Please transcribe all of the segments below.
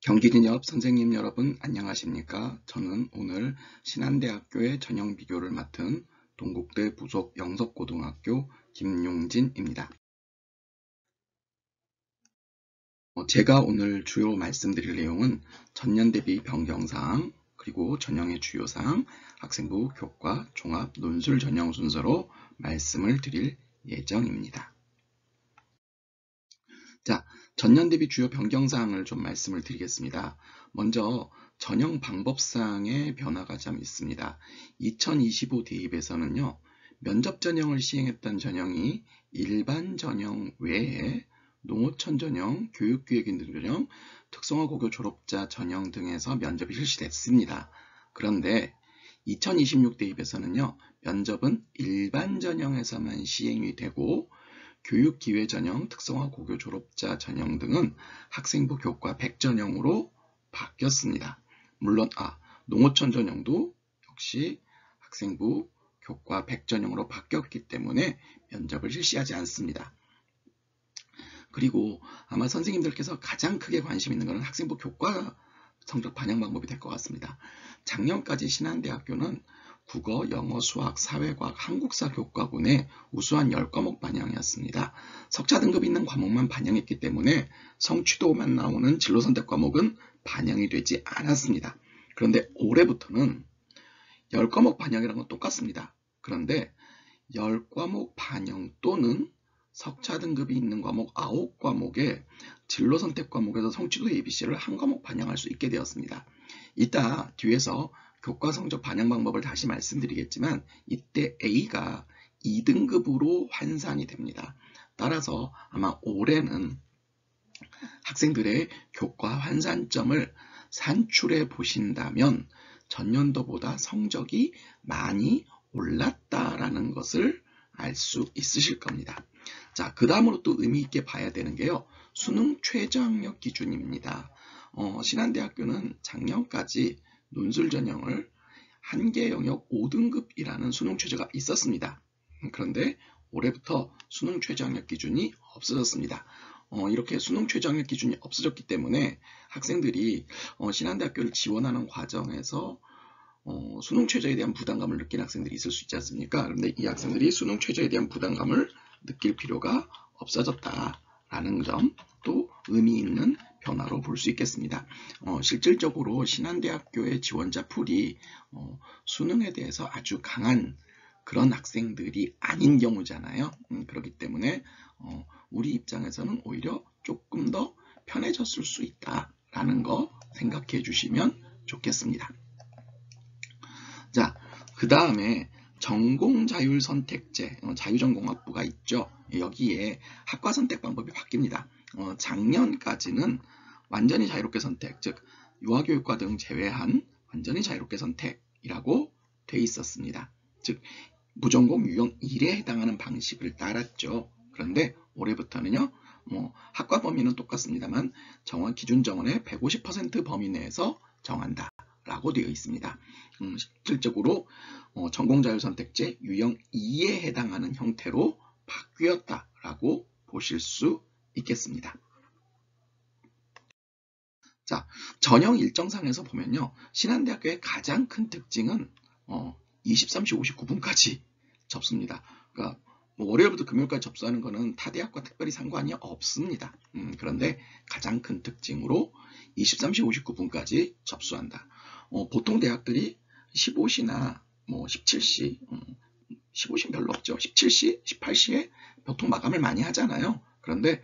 경기진협 선생님 여러분 안녕하십니까? 저는 오늘 신한대학교의 전형 비교를 맡은 동국대 부속 영석고등학교 김용진입니다. 제가 오늘 주요 말씀드릴 내용은 전년 대비 변경사항, 그리고 전형의 주요사항, 학생부 교과 종합 논술 전형 순서로 말씀을 드릴 예정입니다. 자, 전년 대비 주요 변경사항을 좀 말씀을 드리겠습니다. 먼저 전형 방법상의 변화가 좀 있습니다. 2025 대입에서는요, 면접 전형을 시행했던 전형이 일반 전형 외에 농어촌 전형, 교육기획인등 전형, 특성화 고교 졸업자 전형 등에서 면접이 실시됐습니다. 그런데 2026 대입에서는요, 면접은 일반 전형에서만 시행이 되고 교육기회 전형, 특성화 고교 졸업자 전형 등은 학생부 교과 100전형으로 바뀌었습니다. 물론 농어촌 전형도 역시 학생부 교과 100전형으로 바뀌었기 때문에 면접을 실시하지 않습니다. 그리고 아마 선생님들께서 가장 크게 관심 있는 것은 학생부 교과 성적 반영 방법이 될 것 같습니다. 작년까지 신한대학교는 국어, 영어, 수학, 사회과학, 한국사 교과군의 우수한 10과목 반영이었습니다. 석차 등급이 있는 과목만 반영했기 때문에 성취도만 나오는 진로선택 과목은 반영이 되지 않았습니다. 그런데 올해부터는 10과목 반영이라는 건 똑같습니다. 그런데 10과목 반영 또는 석차 등급이 있는 과목 9과목에 진로선택 과목에서 성취도 ABC를 한 과목 반영할 수 있게 되었습니다. 이따 뒤에서 교과 성적 반영 방법을 다시 말씀드리겠지만 이때 A가 2등급으로 환산이 됩니다. 따라서 아마 올해는 학생들의 교과 환산점을 산출해 보신다면 전년도보다 성적이 많이 올랐다라는 것을 알 수 있으실 겁니다. 자, 그 다음으로 또 의미 있게 봐야 되는 게요, 수능 최저학력 기준입니다. 신한대학교는 작년까지 논술 전형을 한계 영역 5등급이라는 수능 최저가 있었습니다. 그런데 올해부터 수능 최저학력 기준이 없어졌습니다. 이렇게 수능 최저학력 기준이 없어졌기 때문에 학생들이 신한대학교를 지원하는 과정에서 수능 최저에 대한 부담감을 느끼는 학생들이 있을 수 있지 않습니까? 그런데 이 학생들이 수능 최저에 대한 부담감을 느낄 필요가 없어졌다라는 점도 의미 있는 변화로 볼 수 있겠습니다. 실질적으로 신한대학교의 지원자 풀이 수능에 대해서 아주 강한 그런 학생들이 아닌 경우잖아요. 그렇기 때문에 우리 입장에서는 오히려 조금 더 편해졌을 수 있다라는 거 생각해 주시면 좋겠습니다. 자, 그 다음에 전공자율선택제, 자유전공학부가 있죠. 여기에 학과 선택 방법이 바뀝니다. 작년까지는 완전히 자유롭게 선택, 즉 유아교육과 등 제외한 완전히 자유롭게 선택이라고 돼 있었습니다. 즉 무전공 유형 1에 해당하는 방식을 따랐죠. 그런데 올해부터는요, 학과 범위는 똑같습니다만 정원 기준 정원의 150% 범위 내에서 정한다 라고 되어 있습니다. 실질적으로 전공자율선택제 유형 2에 해당하는 형태로 바뀌었다라고 보실 수 있겠습니다. 자, 전형 일정상에서 보면요, 신한대학교의 가장 큰 특징은 23시 59분까지 접수입니다. 그러니까 월요일부터 금요일까지 접수하는 것은 타 대학과 특별히 상관이 없습니다. 그런데 가장 큰 특징으로 23시 59분까지 접수한다. 보통 대학들이 15시나 17시, 15시는 별로 없죠. 17시, 18시에 보통 마감을 많이 하잖아요. 그런데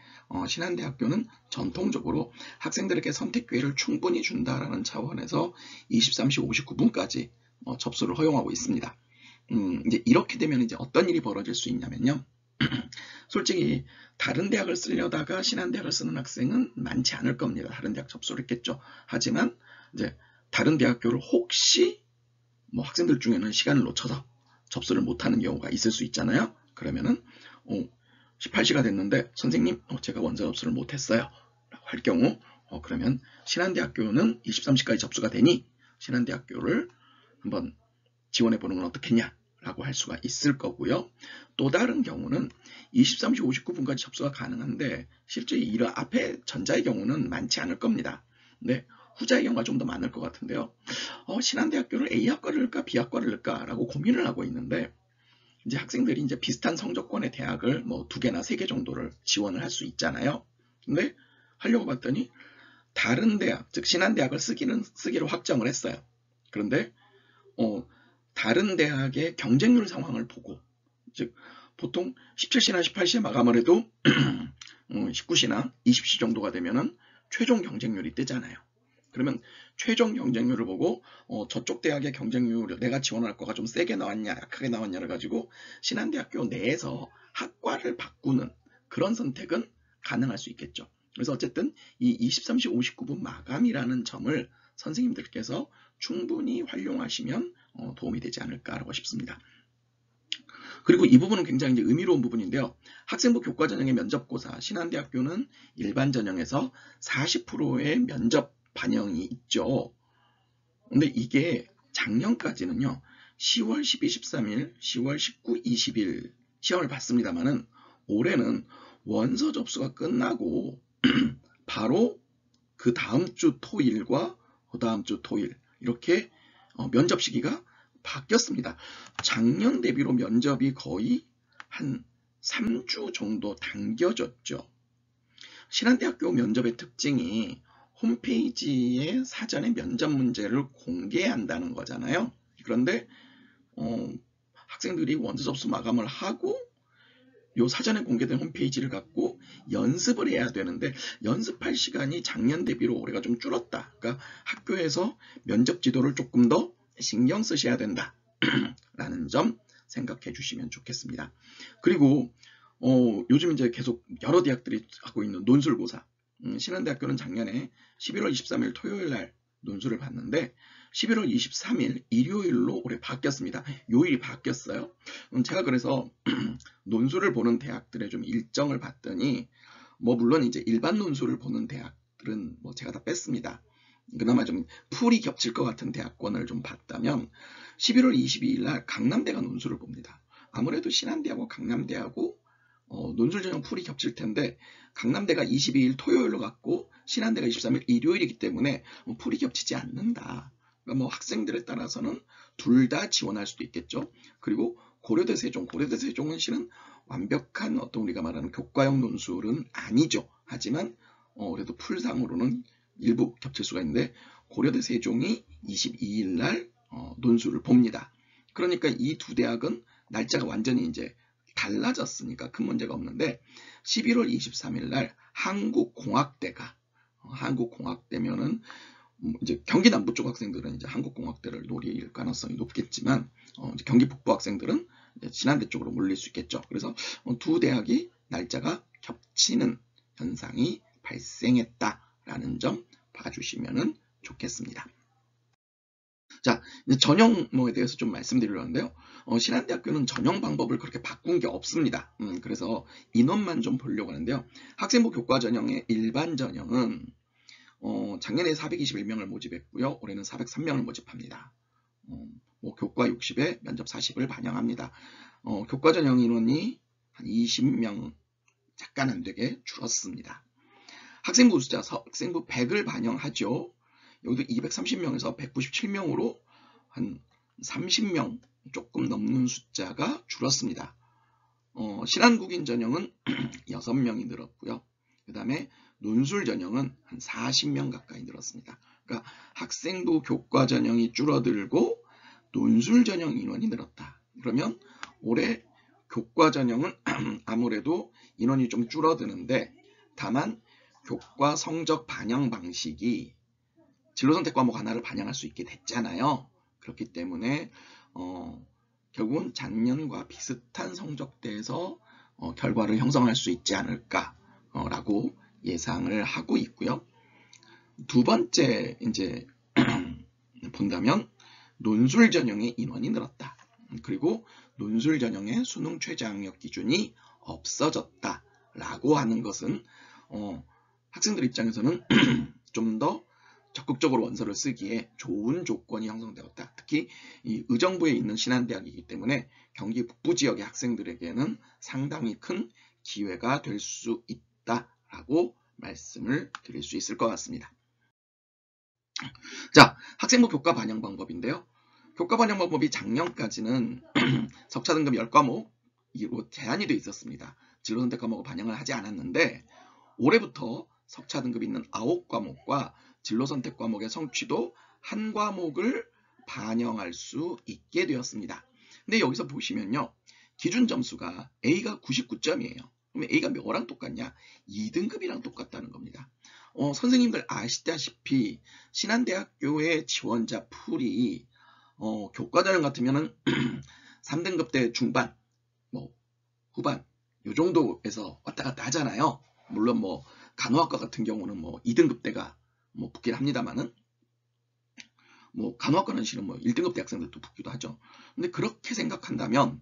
신한대학교는 전통적으로 학생들에게 선택 기회를 충분히 준다라는 차원에서 23시 59분까지 접수를 허용하고 있습니다. 이제 이렇게 되면 이제 어떤 일이 벌어질 수 있냐면요. 솔직히 다른 대학을 쓰려다가 신한대학을 쓰는 학생은 많지 않을 겁니다. 다른 대학 접수를 했겠죠. 하지만 이제 다른 대학교를 혹시 학생들 중에는 시간을 놓쳐서 접수를 못하는 경우가 있을 수 있잖아요. 그러면은 18시가 됐는데 선생님 제가 원서 접수를 못했어요 라고 할 경우 그러면 신한대학교는 23시까지 접수가 되니 신한대학교를 한번 지원해보는 건 어떻겠냐 라고 할 수가 있을 거고요. 또 다른 경우는 23시 59분까지 접수가 가능한데 실제 이 앞에 전자의 경우는 많지 않을 겁니다. 네, 후자의 경우가 좀 더 많을 것 같은데요. 신한대학교를 A학과를 넣을까 B학과를 넣을까라고 고민을 하고 있는데 이제 학생들이 이제 비슷한 성적권의 대학을 뭐 2개나 3개 정도를 지원을 할 수 있잖아요. 근데 하려고 봤더니 다른 대학, 즉 신한대학을 쓰기로 확정을 했어요. 그런데 다른 대학의 경쟁률 상황을 보고, 즉 보통 17시나 18시에 마감을 해도 19시나 20시 정도가 되면은 최종 경쟁률이 뜨잖아요. 그러면 최종 경쟁률을 보고 저쪽 대학의 경쟁률 내가 지원할 거가 좀 세게 나왔냐 약하게 나왔냐를 가지고 신한대학교 내에서 학과를 바꾸는 그런 선택은 가능할 수 있겠죠. 그래서 어쨌든 이 23시 59분 마감이라는 점을 선생님들께서 충분히 활용하시면 도움이 되지 않을까라고 싶습니다. 그리고 이 부분은 굉장히 이제 의미로운 부분인데요. 학생부 교과전형의 면접고사, 신한대학교는 일반 전형에서 40%의 면접 반영이 있죠. 근데 이게 작년까지는요. 10월 12, 13일, 10월 19, 20일 시험을 봤습니다만은 올해는 원서 접수가 끝나고 바로 그 다음 주 토일과 그 다음 주 토일 이렇게 면접 시기가 바뀌었습니다. 작년 대비로 면접이 거의 한 3주 정도 당겨졌죠. 신한대학교 면접의 특징이 홈페이지에 사전에 면접 문제를 공개한다는 거잖아요. 그런데 학생들이 원서 접수 마감을 하고 요 사전에 공개된 홈페이지를 갖고 연습을 해야 되는데 연습할 시간이 작년 대비로 올해가 좀 줄었다. 그러니까 학교에서 면접 지도를 조금 더 신경 쓰셔야 된다. 라는 점 생각해 주시면 좋겠습니다. 그리고 요즘 이제 계속 여러 대학들이 하고 있는 논술고사. 신한대학교는 작년에 11월 23일 토요일 날 논술을 봤는데 11월 23일 일요일로 올해 바뀌었습니다. 요일이 바뀌었어요. 제가 그래서 논술을 보는 대학들의 좀 일정을 봤더니 뭐 물론 이제 일반 논술을 보는 대학들은 뭐 제가 다 뺐습니다. 그나마 좀 풀이 겹칠 것 같은 대학권을 좀 봤다면 11월 22일 날 강남대가 논술을 봅니다. 아무래도 신한대하고 강남대하고 논술 전형 풀이 겹칠 텐데 강남대가 22일 토요일로 갔고 신한대가 23일 일요일이기 때문에 풀이 겹치지 않는다. 그러니까 뭐 학생들에 따라서는 둘 다 지원할 수도 있겠죠. 그리고 고려대 세종은 실은 완벽한 어떤 우리가 말하는 교과형 논술은 아니죠. 하지만 그래도 풀상으로는 일부 겹칠 수가 있는데 고려대 세종이 22일 날 논술을 봅니다. 그러니까 이 두 대학은 날짜가 완전히 이제 달라졌으니까 큰 문제가 없는데 11월 23일 날 한국공학대면은 이제 경기 남부 쪽 학생들은 이제 한국공학대를 노릴 가능성이 높겠지만 이제 경기 북부 학생들은 이제 신한대 쪽으로 몰릴 수 있겠죠. 그래서 두 대학이 날짜가 겹치는 현상이 발생했다라는 점 봐주시면 좋겠습니다. 자, 이제 전형에 대해서 좀 말씀드리려는데요. 신한대학교는 전형 방법을 그렇게 바꾼 게 없습니다. 그래서 인원만 좀 보려고 하는데요. 학생부 교과 전형의 일반 전형은 작년에 421명을 모집했고요. 올해는 403명을 모집합니다. 뭐 교과 60에 면접 40을 반영합니다. 교과 전형 인원이 한 20명 잠깐 안 되게 줄었습니다. 학생부 숫자, 학생부 100을 반영하죠. 여기도 230명에서 197명으로 한 30명 조금 넘는 숫자가 줄었습니다. 신한국인 전형은 6명이 늘었고요. 그 다음에 논술 전형은 한 40명 가까이 늘었습니다. 그러니까 학생부 교과 전형이 줄어들고 논술 전형 인원이 늘었다. 그러면 올해 교과 전형은 아무래도 인원이 좀 줄어드는데 다만 교과 성적 반영 방식이 진로선택 과목 하나를 반영할 수 있게 됐잖아요. 그렇기 때문에 결국은 작년과 비슷한 성적대에서 결과를 형성할 수 있지 않을까라고 예상을 하고 있고요. 두 번째 이제 본다면 논술 전형의 인원이 늘었다. 그리고 논술 전형의 수능 최저학력 기준이 없어졌다라고 하는 것은 학생들 입장에서는 좀 더 적극적으로 원서를 쓰기에 좋은 조건이 형성되었다. 특히 이 의정부에 있는 신한대학이기 때문에 경기 북부 지역의 학생들에게는 상당히 큰 기회가 될 수 있다라고 말씀을 드릴 수 있을 것 같습니다. 자, 학생부 교과 반영 방법인데요. 교과 반영 방법이 작년까지는 석차 등급 10과목으로 제한이 되어 있었습니다. 진로 선택 과목을 반영을 하지 않았는데 올해부터 석차 등급 있는 9과목과 진로 선택 과목의 성취도 한 과목을 반영할 수 있게 되었습니다. 근데 여기서 보시면요. 기준 점수가 A가 99점이에요. 그러면 A가 뭐랑 똑같냐? 2등급이랑 똑같다는 겁니다. 선생님들 아시다시피 신한대학교의 지원자 풀이 교과전형 같으면은 3등급 대 중반, 뭐 후반 요 정도에서 왔다 갔다 하잖아요. 물론 뭐 간호학과 같은 경우는 뭐 2등급 대가 뭐 붙긴 합니다만은 뭐 간호학과는 실은 뭐 1등급 대학생들도 붙기도 하죠. 근데 그렇게 생각한다면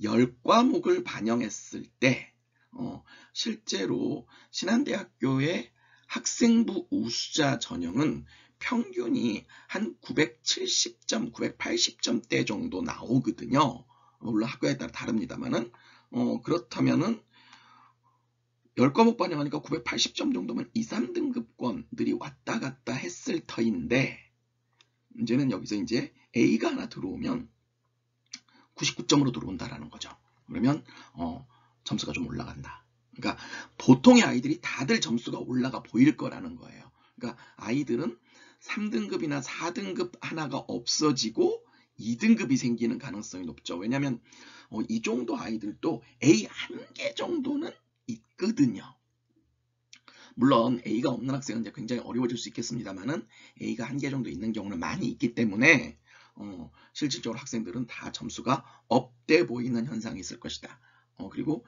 10과목을 반영했을 때 실제로 신한대학교의 학생부 우수자 전형은 평균이 한 970점, 980점대 정도 나오거든요. 물론 학교에 따라 다릅니다만은 그렇다면은 10과목 반영하니까 980점 정도면 2, 3등급권들이 왔다 갔다 했을 터인데 문제는 여기서 이제 A가 하나 들어오면 99점으로 들어온다라는 거죠. 그러면 점수가 좀 올라간다. 그러니까 보통의 아이들이 다들 점수가 올라가 보일 거라는 거예요. 그러니까 아이들은 3등급이나 4등급 하나가 없어지고 2등급이 생기는 가능성이 높죠. 왜냐하면 이 정도 아이들도 A 한 개 정도는 있거든요. 물론 A가 없는 학생은 이제 굉장히 어려워질 수 있겠습니다만은 A가 한 개 정도 있는 경우는 많이 있기 때문에 실질적으로 학생들은 다 점수가 업돼 보이는 현상이 있을 것이다. 그리고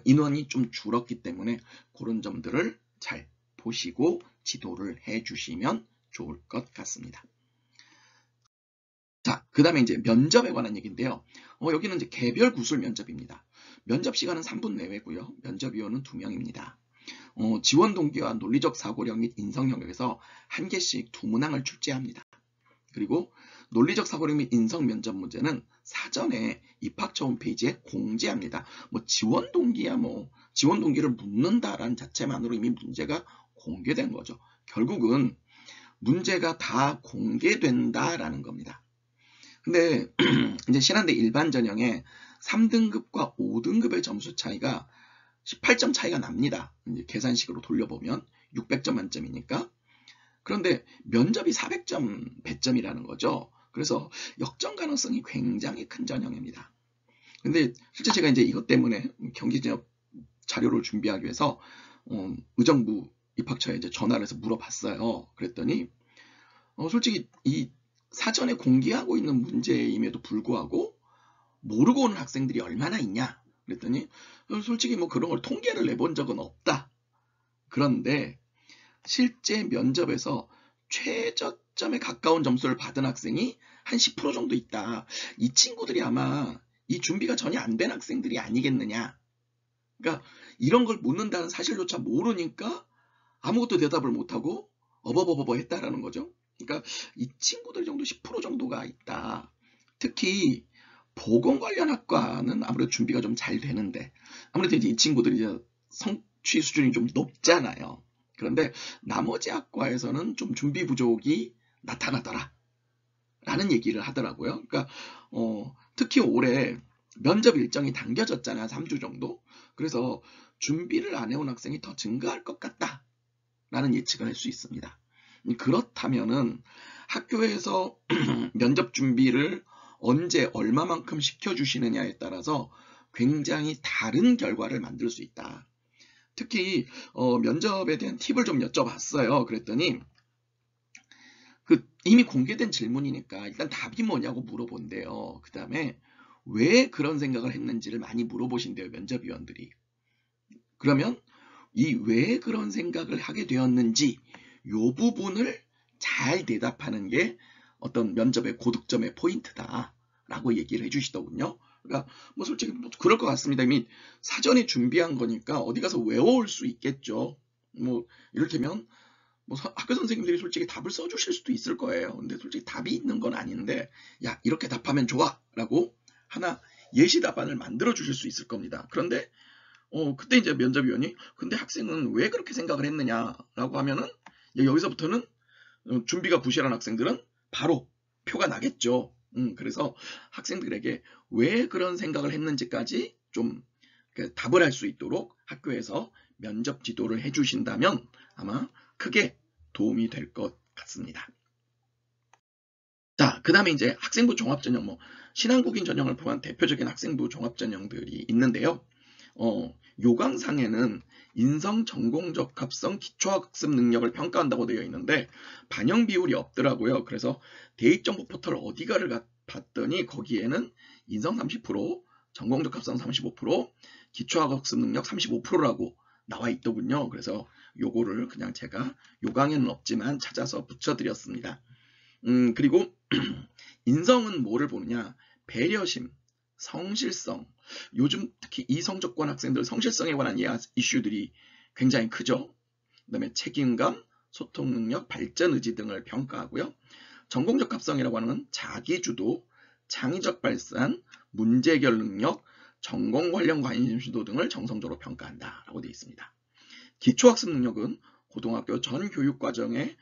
인원이 좀 줄었기 때문에 그런 점들을 잘 보시고 지도를 해주시면 좋을 것 같습니다. 자, 그 다음에 이제 면접에 관한 얘기인데요. 여기는 이제 개별 구술 면접입니다. 면접 시간은 3분 내외고요. 면접위원은 2명입니다. 지원 동기와 논리적 사고력 및 인성 영역에서 한 개씩 2문항을 출제합니다. 그리고 논리적 사고력 및 인성 면접 문제는 사전에 입학처 홈페이지에 공지합니다. 뭐 지원 동기야 뭐 지원 동기를 묻는다라는 자체만으로 이미 문제가 공개된 거죠. 결국은 문제가 다 공개된다라는 겁니다. 근데 이제 신한대 일반 전형에 3등급과 5등급의 점수 차이가 18점 차이가 납니다. 이제 계산식으로 돌려보면 600점 만점이니까. 그런데 면접이 400점 배점이라는 거죠. 그래서 역전 가능성이 굉장히 큰 전형입니다. 근데 실제 제가 이제 이것 때문에 경기 지역 자료를 준비하기 위해서 의정부 입학처에 이제 전화를 해서 물어봤어요. 그랬더니 솔직히 이 사전에 공개하고 있는 문제임에도 불구하고 모르고 오는 학생들이 얼마나 있냐? 그랬더니 솔직히 뭐 그런 걸 통계를 내본 적은 없다. 그런데 실제 면접에서 최저점에 가까운 점수를 받은 학생이 한 10% 정도 있다. 이 친구들이 아마 이 준비가 전혀 안 된 학생들이 아니겠느냐. 그러니까 이런 걸 묻는다는 사실조차 모르니까 아무것도 대답을 못하고 어버버버버 했다라는 거죠. 그러니까 이 친구들 정도 10% 정도가 있다. 특히 보건 관련 학과는 아무래도 준비가 좀 잘 되는데 아무래도 이제 이 친구들이 이제 성취 수준이 좀 높잖아요. 그런데 나머지 학과에서는 좀 준비 부족이 나타나더라 라는 얘기를 하더라고요. 그러니까 특히 올해 면접 일정이 당겨졌잖아요. 3주 정도. 그래서 준비를 안 해온 학생이 더 증가할 것 같다 라는 예측을 할 수 있습니다. 그렇다면은 학교에서 면접 준비를 언제 얼마만큼 시켜주시느냐에 따라서 굉장히 다른 결과를 만들 수 있다. 특히 면접에 대한 팁을 좀 여쭤봤어요. 그랬더니 이미 공개된 질문이니까 일단 답이 뭐냐고 물어본대요. 그 다음에 왜 그런 생각을 했는지를 많이 물어보신대요. 면접위원들이. 그러면 이 왜 그런 생각을 하게 되었는지 이 부분을 잘 대답하는 게 어떤 면접의 고득점의 포인트다라고 얘기를 해주시더군요. 그러니까 뭐 솔직히 뭐 그럴 것 같습니다. 이미 사전에 준비한 거니까 어디 가서 외워올 수 있겠죠. 뭐 이를테면 뭐 학교 선생님들이 솔직히 답을 써주실 수도 있을 거예요. 근데 솔직히 답이 있는 건 아닌데 야 이렇게 답하면 좋아라고 하나 예시 답안을 만들어 주실 수 있을 겁니다. 그런데 그때 이제 면접위원이 근데 학생은 왜 그렇게 생각을 했느냐라고 하면은 여기서부터는 준비가 부실한 학생들은 바로 표가 나겠죠. 그래서 학생들에게 왜 그런 생각을 했는지까지 좀 답을 할 수 있도록 학교에서 면접 지도를 해주신다면 아마 크게 도움이 될 것 같습니다. 자, 그 다음에 이제 학생부 종합전형, 신한국인 전형을 포함한 대표적인 학생부 종합전형들이 있는데요. 요강상에는 인성 전공적 합성 기초학습 능력을 평가한다고 되어 있는데 반영 비율이 없더라고요. 그래서 대입정보 포털 어디가를 봤더니 거기에는 인성 30%, 전공적 합성 35%, 기초학습 능력 35%라고 나와 있더군요. 그래서 요거를 그냥 제가 요강에는 없지만 찾아서 붙여드렸습니다. 그리고 인성은 뭐를 보느냐? 배려심, 성실성. 요즘 특히 이성적권 학생들 성실성에 관한 이슈들이 굉장히 크죠. 그 다음에 책임감, 소통 능력, 발전 의지 등을 평가하고요. 전공적 합성이라고 하는 건 자기주도, 창의적 발산, 문제해결 능력, 전공 관련 관심도 등을 정성적으로 평가한다라고 되어 있습니다. 기초학습 능력은 고등학교 전 교육과정을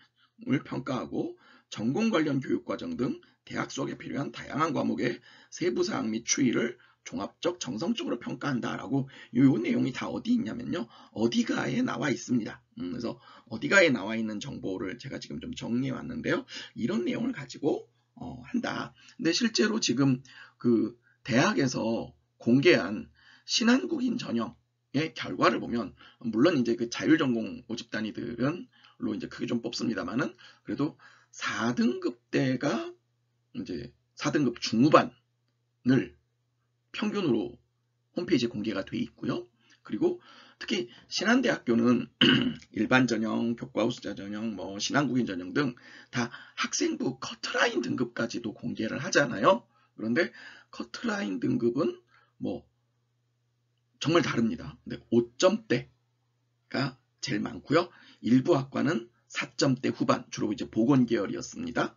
평가하고 전공 관련 교육과정 등 대학 수업에 필요한 다양한 과목의 세부사항 및 추이를 종합적 정성적으로 평가한다라고 이 내용이 다 어디 있냐면요. 어디가에 나와 있습니다. 그래서 어디가에 나와 있는 정보를 제가 지금 좀 정리해 왔는데요. 이런 내용을 가지고 한다. 근데 실제로 지금 그 대학에서 공개한 신한국인 전형의 결과를 보면 물론 이제 그 자율전공 모집단위들은로 이제 크게 좀 뽑습니다만은 그래도 4등급대가 이제 4등급 중후반을 평균으로 홈페이지에 공개가 돼 있고요. 그리고 특히 신한대학교는 일반 전형, 교과우수자 전형, 신한국인 전형 등 다 학생부 커트라인 등급까지도 공개를 하잖아요. 그런데 커트라인 등급은 정말 다릅니다. 근데 5점대가 제일 많고요. 일부 학과는 4점대 후반, 주로 이제 보건 계열이었습니다.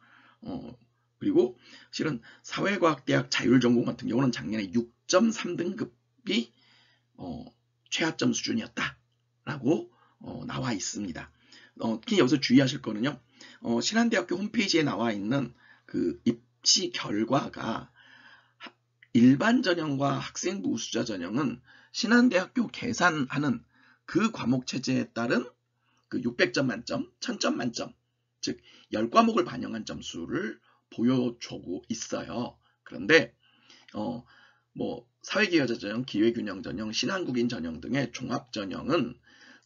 그리고 실은 사회과학대학 자율전공 같은 경우는 작년에 6.3등급이 최하점 수준이었다라고 나와 있습니다. 특히 여기서 주의하실 거는요. 신한대학교 홈페이지에 나와 있는 그 입시 결과가 일반 전형과 학생부 우수자 전형은 신한대학교 계산하는 그 과목 체제에 따른 그 600점 만점, 1000점 만점, 즉 10과목을 반영한 점수를 보여주고 있어요. 그런데 사회기여자 전형, 기회균형 전형, 신한국인 전형 등의 종합 전형은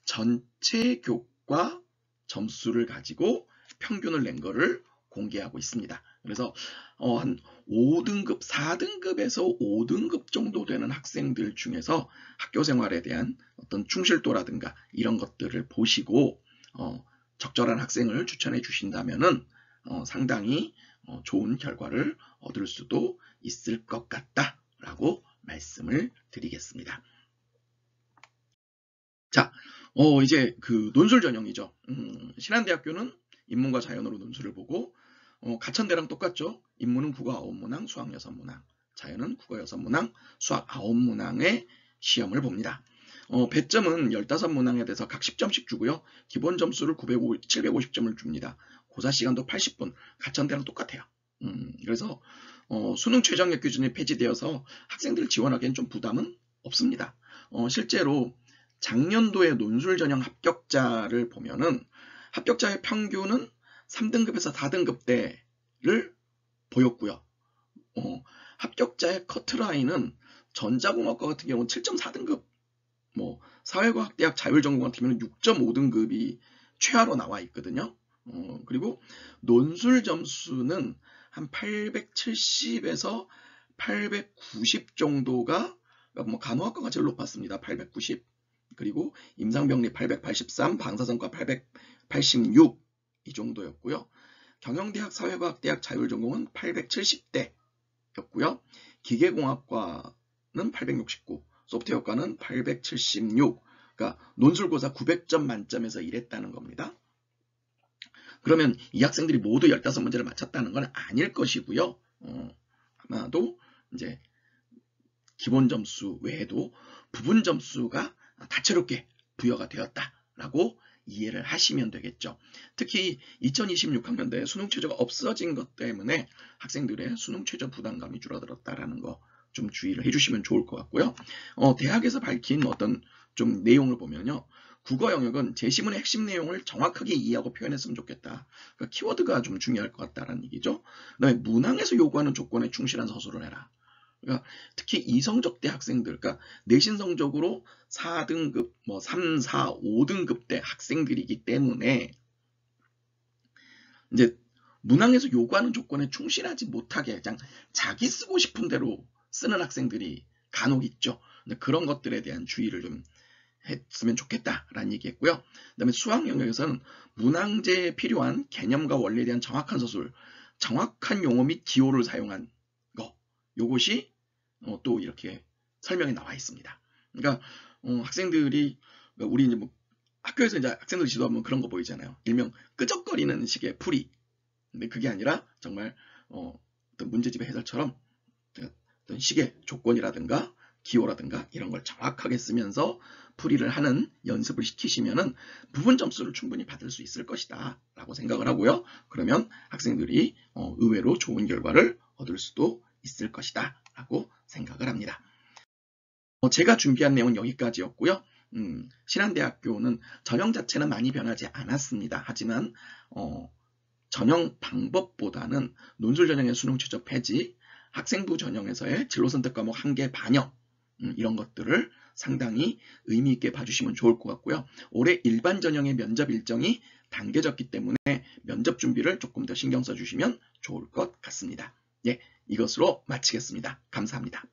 전체 교과 점수를 가지고 평균을 낸 거를 공개하고 있습니다. 그래서 한 5등급, 4등급에서 5등급 정도 되는 학생들 중에서 학교 생활에 대한 어떤 충실도라든가 이런 것들을 보시고 적절한 학생을 추천해 주신다면은 상당히 좋은 결과를 얻을 수도 있을 것 같다라고 말씀을 드리겠습니다. 자, 이제 그 논술 전형이죠. 신한대학교는 인문과 자연으로 논술을 보고 가천대랑 똑같죠. 인문은 국어 9문항, 수학 6문항, 자연은 국어 6문항, 수학 9문항의 시험을 봅니다. 배점은 15문항에 대해서 각 10점씩 주고요. 기본 점수를 750점을 줍니다. 고사 시간도 80분, 가천대랑 똑같아요. 그래서 수능 최저학력 기준이 폐지되어서 학생들 지원하기엔 좀 부담은 없습니다. 실제로 작년도의 논술 전형 합격자를 보면은 합격자의 평균은 3등급에서 4등급대를 보였고요. 합격자의 커트라인은 전자공학과 같은 경우는 7.4등급, 사회과학대학 자율전공 같은 경우는 6.5등급이 최하로 나와 있거든요. 그리고 논술 점수는 한 870에서 890 정도가 간호학과가 제일 높았습니다. 890. 그리고 임상병리 883, 방사선과 886 이 정도였고요. 경영대학, 사회과학대학 자율전공은 870대였고요. 기계공학과는 869, 소프트웨어과는 876. 그러니까 논술고사 900점 만점에서 이랬다는 겁니다. 그러면 이 학생들이 모두 15문제를 맞췄다는 건 아닐 것이고요. 아마도 이제 기본 점수 외에도 부분 점수가 다채롭게 부여가 되었다라고 이해를 하시면 되겠죠. 특히 2026학년도에 수능 최저가 없어진 것 때문에 학생들의 수능 최저 부담감이 줄어들었다라는 거 좀 주의를 해주시면 좋을 것 같고요. 대학에서 밝힌 어떤 좀 내용을 보면요. 국어 영역은 제시문의 핵심 내용을 정확하게 이해하고 표현했으면 좋겠다. 그러니까 키워드가 좀 중요할 것 같다라는 얘기죠. 그다음에 문항에서 요구하는 조건에 충실한 서술을 해라. 그러니까 특히 이성적대 학생들, 그러니까 내신 성적으로 4등급, 3, 4, 5등급 대 학생들이기 때문에 이제 문항에서 요구하는 조건에 충실하지 못하게 그냥 자기 쓰고 싶은 대로 쓰는 학생들이 간혹 있죠. 그런 것들에 대한 주의를 좀 했으면 좋겠다라는 얘기했고요. 그다음에 수학 영역에서는 문항제에 필요한 개념과 원리에 대한 정확한 서술, 정확한 용어 및 기호를 사용한 거, 요것이 또 이렇게 설명이 나와 있습니다. 그러니까 학생들이 우리 이제 뭐 학교에서 이제 학생들 지도하면 그런 거 보이잖아요. 일명 끄적거리는 식의 풀이. 근데 그게 아니라 정말 어떤 문제집의 해설처럼 어떤 식의 조건이라든가 기호라든가 이런 걸 정확하게 쓰면서 풀이를 하는 연습을 시키시면은 부분 점수를 충분히 받을 수 있을 것이다 라고 생각을 하고요. 그러면 학생들이 의외로 좋은 결과를 얻을 수도 있을 것이다 라고 생각을 합니다. 제가 준비한 내용은 여기까지였고요. 신한대학교는 전형 자체는 많이 변하지 않았습니다. 하지만 전형 방법보다는 논술 전형의 수능 최저 폐지, 학생부 전형에서의 진로 선택 과목 1개 반영, 이런 것들을 상당히 의미 있게 봐주시면 좋을 것 같고요. 올해 일반 전형의 면접 일정이 당겨졌기 때문에 면접 준비를 조금 더 신경 써주시면 좋을 것 같습니다. 예, 이것으로 마치겠습니다. 감사합니다.